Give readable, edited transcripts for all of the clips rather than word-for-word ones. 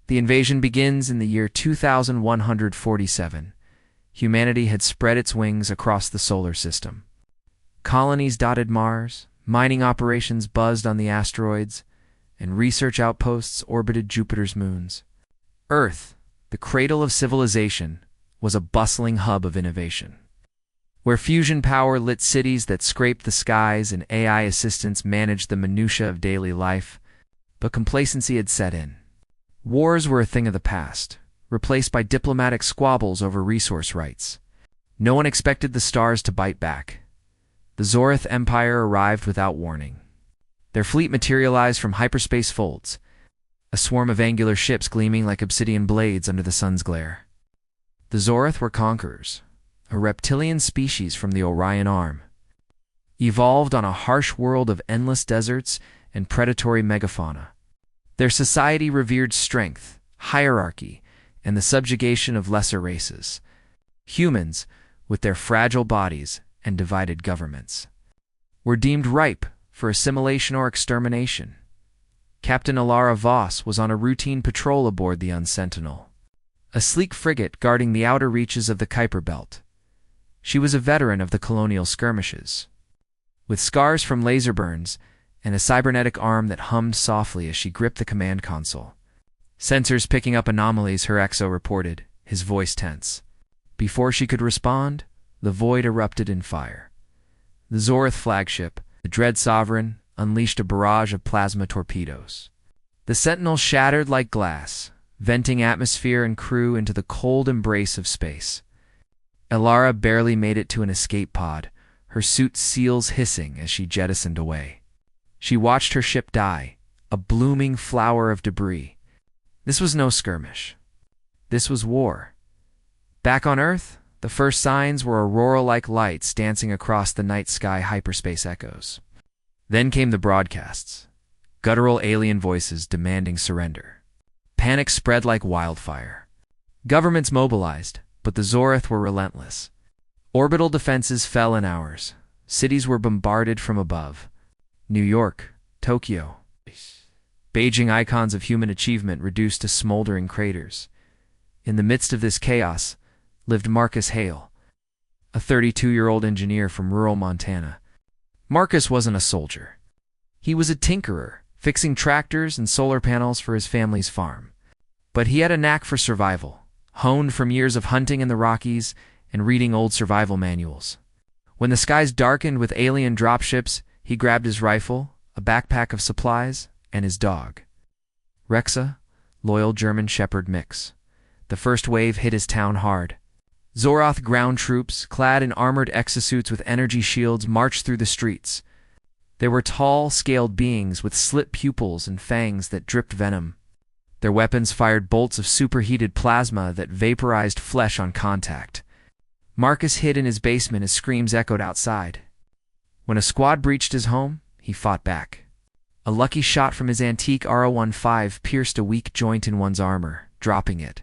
The invasion begins in the year 2147. Humanity had spread its wings across the solar system. Colonies dotted Mars, mining operations buzzed on the asteroids, and research outposts orbited Jupiter's moons. Earth, the cradle of civilization, was a bustling hub of innovation, where fusion power lit cities that scraped the skies and AI assistants managed the minutiae of daily life. But complacency had set in. Wars were a thing of the past, replaced by diplomatic squabbles over resource rights. No one expected the stars to bite back. The Zorath Empire arrived without warning. Their fleet materialized from hyperspace folds, a swarm of angular ships gleaming like obsidian blades under the sun's glare. The Zorath were conquerors, a reptilian species from the Orion Arm, evolved on a harsh world of endless deserts and predatory megafauna. Their society revered strength, hierarchy, and the subjugation of lesser races. Humans, with their fragile bodies and divided governments, were deemed ripe for assimilation or extermination. Captain Alara Voss was on a routine patrol aboard the Unsentinel, a sleek frigate guarding the outer reaches of the Kuiper Belt. She was a veteran of the colonial skirmishes, with scars from laser burns and a cybernetic arm that hummed softly as she gripped the command console. Sensors picking up anomalies, her exo reported, his voice tense. Before she could respond, the void erupted in fire. The Zorath flagship, the Dread Sovereign, unleashed a barrage of plasma torpedoes. The Sentinel shattered like glass, venting atmosphere and crew into the cold embrace of space. Alara barely made it to an escape pod, her suit's seals hissing as she jettisoned away. She watched her ship die, a blooming flower of debris. This was no skirmish. This was war. Back on Earth, the first signs were aurora-like lights dancing across the night sky hyperspace echoes. Then came the broadcasts, guttural alien voices demanding surrender. Panic spread like wildfire. Governments mobilized, but the Zorath were relentless. Orbital defenses fell in hours. Cities were bombarded from above. New York, Tokyo, Beijing, icons of human achievement reduced to smoldering craters. In the midst of this chaos lived Marcus Hale, a 32-year-old engineer from rural Montana. Marcus wasn't a soldier. He was a tinkerer, fixing tractors and solar panels for his family's farm. But he had a knack for survival, honed from years of hunting in the Rockies and reading old survival manuals. When the skies darkened with alien dropships, he grabbed his rifle, a backpack of supplies, and his dog. Rexa, loyal German Shepherd mix. The first wave hit his town hard. Zorath ground troops, clad in armored exosuits with energy shields, marched through the streets. They were tall, scaled beings with slit pupils and fangs that dripped venom. Their weapons fired bolts of superheated plasma that vaporized flesh on contact. Marcus hid in his basement as screams echoed outside. When a squad breached his home, he fought back. A lucky shot from his antique R015 pierced a weak joint in one's armor, dropping it.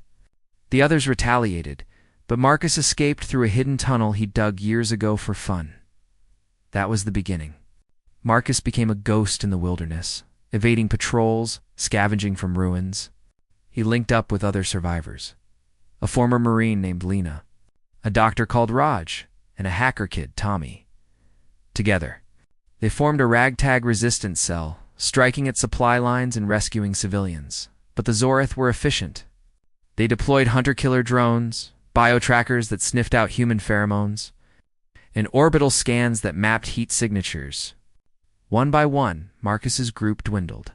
The others retaliated, but Marcus escaped through a hidden tunnel he dug years ago for fun. That was the beginning. Marcus became a ghost in the wilderness, evading patrols, scavenging from ruins. He linked up with other survivors. A former Marine named Lena, a doctor called Raj, and a hacker kid, Tommy. Together, they formed a ragtag resistance cell, striking at supply lines and rescuing civilians. But the Zorath were efficient. They deployed hunter-killer drones, biotrackers that sniffed out human pheromones, and orbital scans that mapped heat signatures. One by one, Marcus's group dwindled.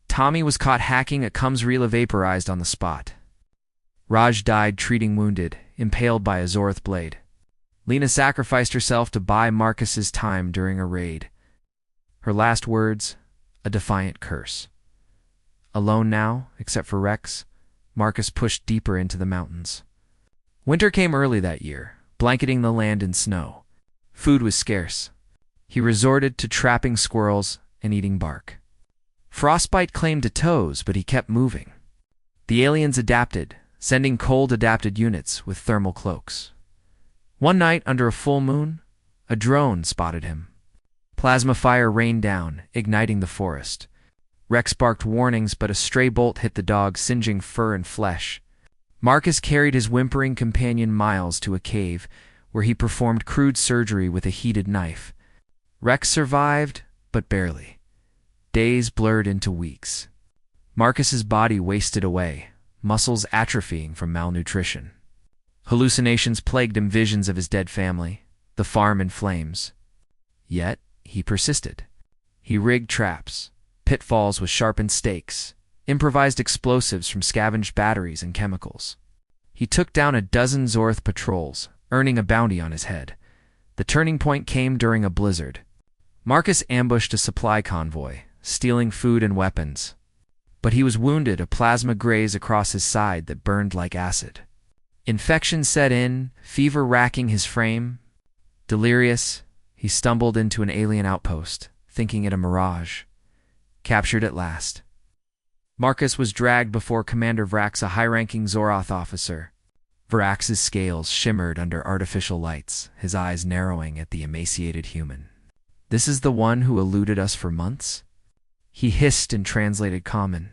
Tommy was caught hacking a Cums Rela vaporized on the spot. Raj died treating wounded, impaled by a Zorath blade. Lena sacrificed herself to buy Marcus's time during a raid. Her last words, a defiant curse. Alone now, except for Rex, Marcus pushed deeper into the mountains. Winter came early that year, blanketing the land in snow. Food was scarce. He resorted to trapping squirrels and eating bark. Frostbite claimed to toes, but he kept moving. The aliens adapted, sending cold-adapted units with thermal cloaks. One night, under a full moon, a drone spotted him. Plasma fire rained down, igniting the forest. Rex barked warnings, but a stray bolt hit the dog, singeing fur and flesh. Marcus carried his whimpering companion Miles to a cave, where he performed crude surgery with a heated knife. Rex survived, but barely. Days blurred into weeks. Marcus's body wasted away, muscles atrophying from malnutrition. Hallucinations plagued him, visions of his dead family, the farm in flames. Yet, he persisted. He rigged traps, pitfalls with sharpened stakes, improvised explosives from scavenged batteries and chemicals. He took down a dozen Zorath patrols, earning a bounty on his head. The turning point came during a blizzard. Marcus ambushed a supply convoy, stealing food and weapons. But he was wounded, a plasma graze across his side that burned like acid. Infection set in, fever racking his frame. Delirious, he stumbled into an alien outpost, thinking it a mirage. Captured at last. Marcus was dragged before Commander Vrax, a high-ranking Zorath officer. Vrax's scales shimmered under artificial lights, his eyes narrowing at the emaciated human. "This is the one who eluded us for months?" He hissed and translated common.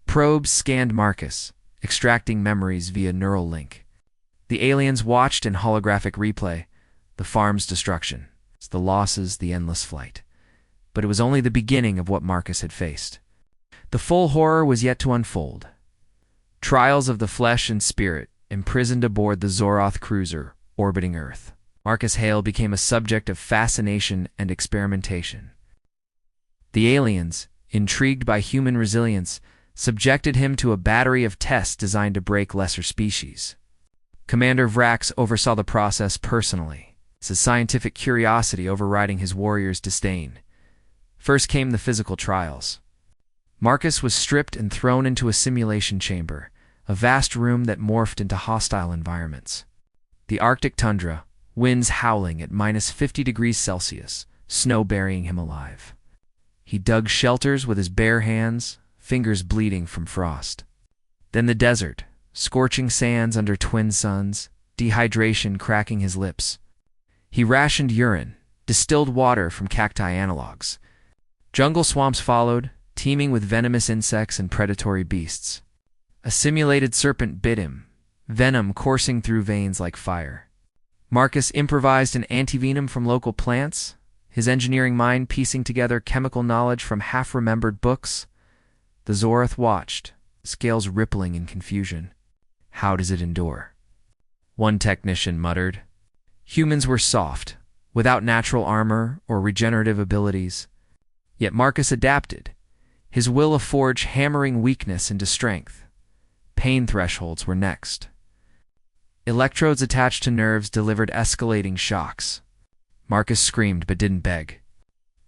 Probes scanned Marcus, extracting memories via neural link. The aliens watched in holographic replay, the farm's destruction, the losses, the endless flight. But it was only the beginning of what Marcus had faced. The full horror was yet to unfold. Trials of the flesh and spirit, imprisoned aboard the Zorath cruiser orbiting Earth. Marcus Hale became a subject of fascination and experimentation. The aliens, intrigued by human resilience, subjected him to a battery of tests designed to break lesser species. Commander Vrax oversaw the process personally, his scientific curiosity overriding his warrior's disdain. First came the physical trials. Marcus was stripped and thrown into a simulation chamber, a vast room that morphed into hostile environments. The Arctic tundra, winds howling at -50 degrees Celsius, snow burying him alive. He dug shelters with his bare hands, fingers bleeding from frost. Then the desert, scorching sands under twin suns, dehydration cracking his lips. He rationed urine, distilled water from cacti analogs. Jungle swamps followed, teeming with venomous insects and predatory beasts. A simulated serpent bit him, venom coursing through veins like fire. Marcus improvised an antivenom from local plants, his engineering mind piecing together chemical knowledge from half-remembered books. The Zorath watched, scales rippling in confusion. "How does it endure?" one technician muttered. Humans were soft, without natural armor or regenerative abilities. Yet Marcus adapted, his will a forge hammering weakness into strength. Pain thresholds were next. Electrodes attached to nerves delivered escalating shocks. Marcus screamed but didn't beg.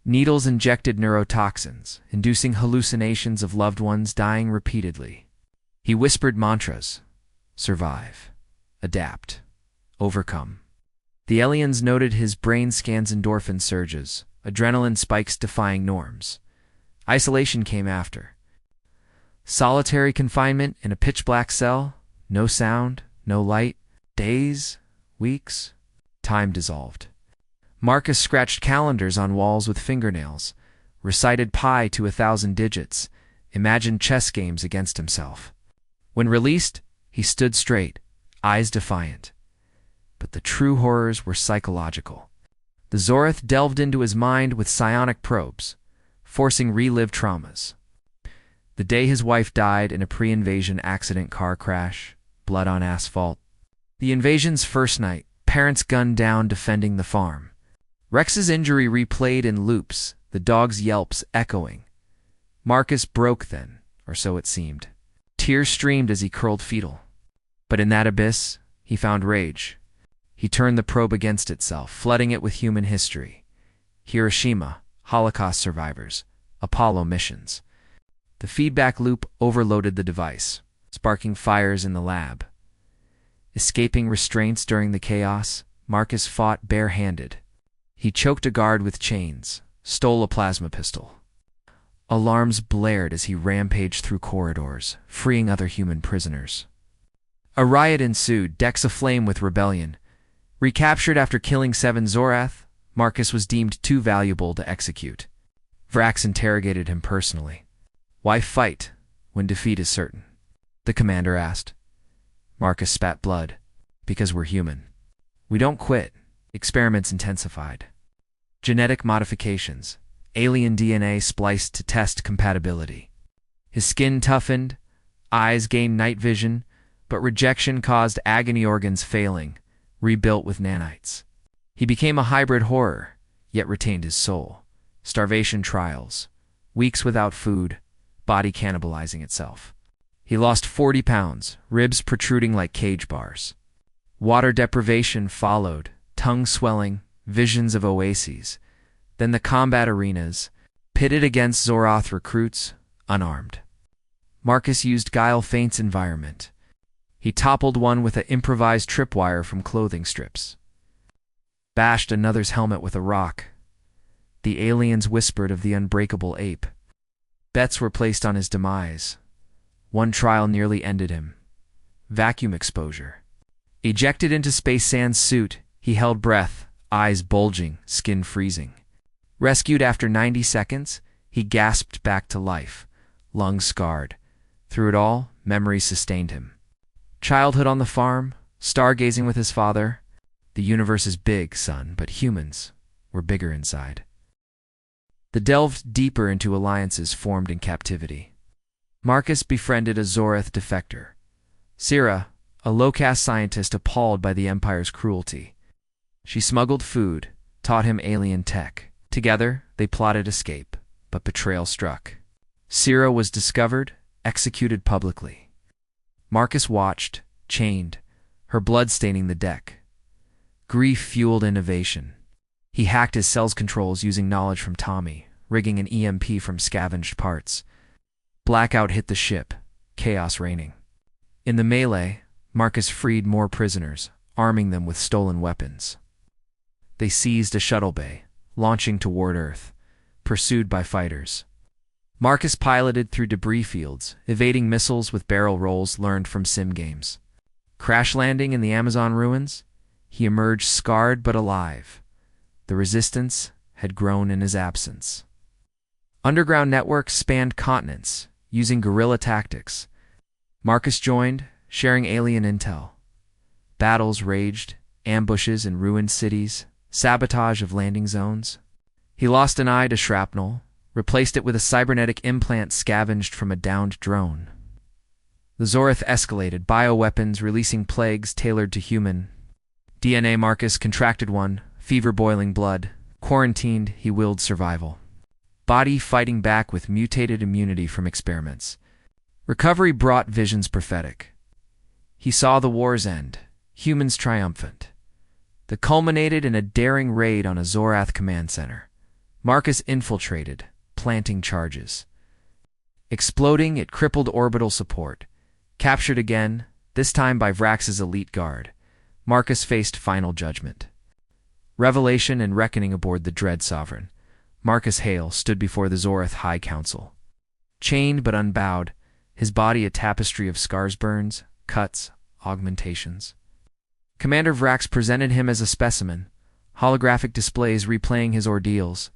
Needles injected neurotoxins, inducing hallucinations of loved ones dying repeatedly. He whispered mantras: survive, adapt, overcome. The aliens noted his brain scans, endorphin surges, adrenaline spikes defying norms. Isolation came after. Solitary confinement in a pitch-black cell, no sound, no light, days, weeks, time dissolved. Marcus scratched calendars on walls with fingernails, recited pi to 1,000 digits, imagined chess games against himself. When released, he stood straight, eyes defiant. But the true horrors were psychological. The Zorath delved into his mind with psionic probes, forcing relived traumas. The day his wife died in a pre-invasion accident car crash, blood on asphalt. The invasion's first night, parents gunned down defending the farm. Rex's injury replayed in loops, the dog's yelps echoing. Marcus broke then, or so it seemed. Tears streamed as he curled fetal. But in that abyss, he found rage. He turned the probe against itself, flooding it with human history. Hiroshima, Holocaust survivors, Apollo missions. The feedback loop overloaded the device, sparking fires in the lab. Escaping restraints during the chaos, Marcus fought bare-handed. He choked a guard with chains, stole a plasma pistol. Alarms blared as he rampaged through corridors, freeing other human prisoners. A riot ensued, decks aflame with rebellion. Recaptured after killing 7 Zorath, Marcus was deemed too valuable to execute. Vrax interrogated him personally. Why fight when defeat is certain? The commander asked. Marcus spat blood. Because we're human. We don't quit. Experiments intensified. Genetic modifications. Alien DNA spliced to test compatibility. His skin toughened, eyes gained night vision, but rejection caused agony organs failing, rebuilt with nanites. He became a hybrid horror, yet retained his soul. Starvation trials. Weeks without food, body cannibalizing itself. He lost 40 pounds, ribs protruding like cage bars. Water deprivation followed, tongue swelling, visions of oases. Then the combat arenas, pitted against Zorath recruits, unarmed. Marcus used guile feints environment. He toppled one with an improvised tripwire from clothing strips. Bashed another's helmet with a rock. The aliens whispered of the unbreakable ape. Bets were placed on his demise. One trial nearly ended him. Vacuum exposure. Ejected into Space Sand's suit, he held breath, eyes bulging, skin freezing. Rescued after 90 seconds, he gasped back to life, lungs scarred. Through it all, memories sustained him. Childhood on the farm, stargazing with his father. The universe is big, son, but humans were bigger inside. They delved deeper into alliances formed in captivity. Marcus befriended a Zorath defector. Syrah, a low-caste scientist appalled by the Empire's cruelty. She smuggled food, taught him alien tech. Together, they plotted escape, but betrayal struck. Syrah was discovered, executed publicly. Marcus watched, chained, her blood staining the deck. Grief fueled innovation. He hacked his cell's controls using knowledge from Tommy, rigging an EMP from scavenged parts. Blackout hit the ship, chaos reigning. In the melee, Marcus freed more prisoners, arming them with stolen weapons. They seized a shuttle bay, launching toward Earth, pursued by fighters. Marcus piloted through debris fields, evading missiles with barrel rolls learned from sim games. Crash landing in the Amazon ruins, he emerged scarred but alive. The resistance had grown in his absence. Underground networks spanned continents, using guerrilla tactics. Marcus joined, sharing alien intel. Battles raged, ambushes in ruined cities, sabotage of landing zones. He lost an eye to shrapnel, replaced it with a cybernetic implant scavenged from a downed drone. The Zorath escalated, bioweapons releasing plagues tailored to human. DNA Marcus contracted one, fever-boiling blood. Quarantined, he willed survival. Body fighting back with mutated immunity from experiments. Recovery brought visions prophetic. He saw the war's end, humans triumphant. That culminated in a daring raid on a Zorath command center. Marcus infiltrated, planting charges. Exploding, it crippled orbital support. Captured again, this time by Vrax's elite guard. Marcus faced final judgment. Revelation and reckoning aboard the Dread Sovereign. Marcus Hale stood before the Zorath High Council. Chained but unbowed, his body a tapestry of scars, burns, cuts, augmentations. Commander Vrax presented him as a specimen, holographic displays replaying his ordeals.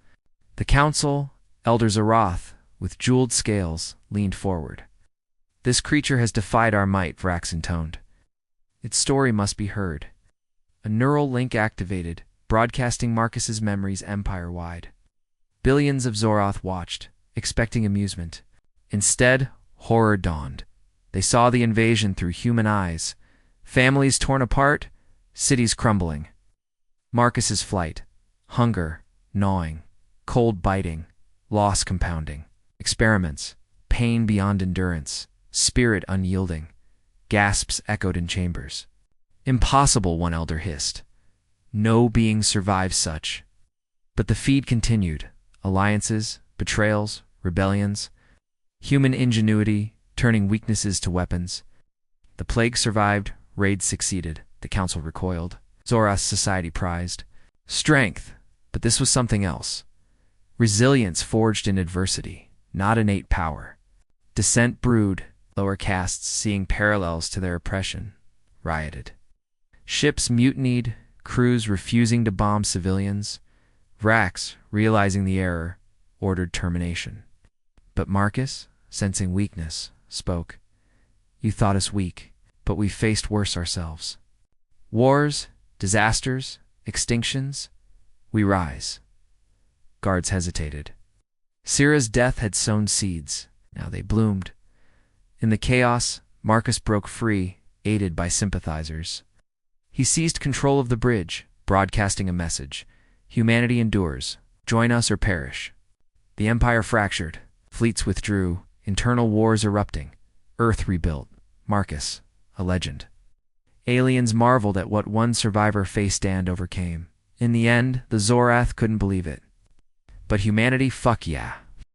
The council, Elder Zorath, with jeweled scales, leaned forward. This creature has defied our might, Vrax intoned. Its story must be heard. A neural link activated, broadcasting Marcus's memories empire-wide. Billions of Zorath watched, expecting amusement. Instead, horror dawned. They saw the invasion through human eyes. Families torn apart, cities crumbling. Marcus's flight. Hunger, gnawing. Cold biting. Loss compounding. Experiments. Pain beyond endurance. Spirit unyielding. Gasps echoed in chambers. Impossible, one elder hissed. No being survives such. But the feed continued. Alliances, betrayals, rebellions. Human ingenuity, turning weaknesses to weapons. The plague survived, raids succeeded, the council recoiled. Zorath's society prized. Strength, but this was something else. Resilience forged in adversity, not innate power. Dissent brewed, lower castes seeing parallels to their oppression, rioted. Ships mutinied, crews refusing to bomb civilians. Vrax, realizing the error, ordered termination. But Marcus, sensing weakness, spoke. You thought us weak, but we faced worse ourselves. Wars, disasters, extinctions, we rise. Guards hesitated. Syrah's death had sown seeds. Now they bloomed. In the chaos, Marcus broke free, aided by sympathizers. He seized control of the bridge, broadcasting a message. Humanity endures. Join us or perish. The Empire fractured. Fleets withdrew. Internal wars erupting. Earth rebuilt. Marcus, a legend. Aliens marveled at what one survivor faced and overcame. In the end, the Zorath couldn't believe it. But humanity, fuck yeah.